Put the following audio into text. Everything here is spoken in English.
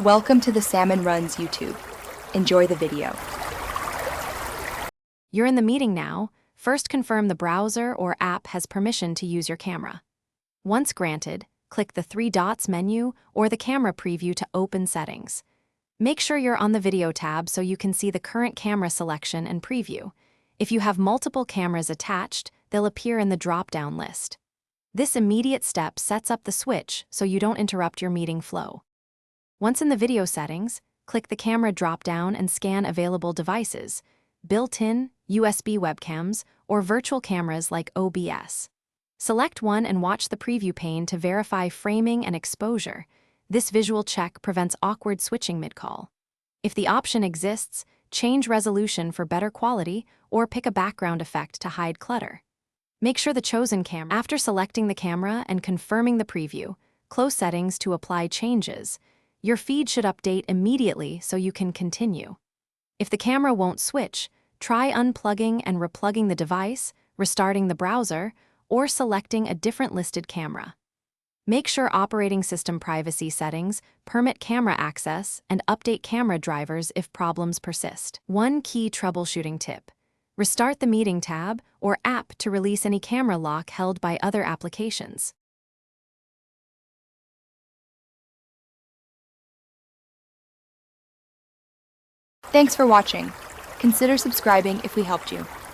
Welcome to the Salmon Runs YouTube. Enjoy the video. You're in the meeting now. First, confirm the browser or app has permission to use your camera. Once granted, click the three dots menu or the camera preview to open settings. Make sure you're on the video tab so you can see the current camera selection and preview. If you have multiple cameras attached, they'll appear in the drop-down list. This immediate step sets up the switch so you don't interrupt your meeting flow. Once in the video settings, click the camera drop-down and scan available devices, built-in, USB webcams, or virtual cameras like OBS. Select one and watch the preview pane to verify framing and exposure. This visual check prevents awkward switching mid-call. If the option exists, change resolution for better quality or pick a background effect to hide clutter. Make sure the chosen camera. After selecting the camera and confirming the preview, close settings to apply changes. Your feed should update immediately so you can continue. If the camera won't switch, try unplugging and replugging the device, restarting the browser, or selecting a different listed camera. Make sure operating system privacy settings permit camera access and update camera drivers if problems persist. One key troubleshooting tip: restart the meeting tab or app to release any camera lock held by other applications. Thanks for watching. Consider subscribing if we helped you.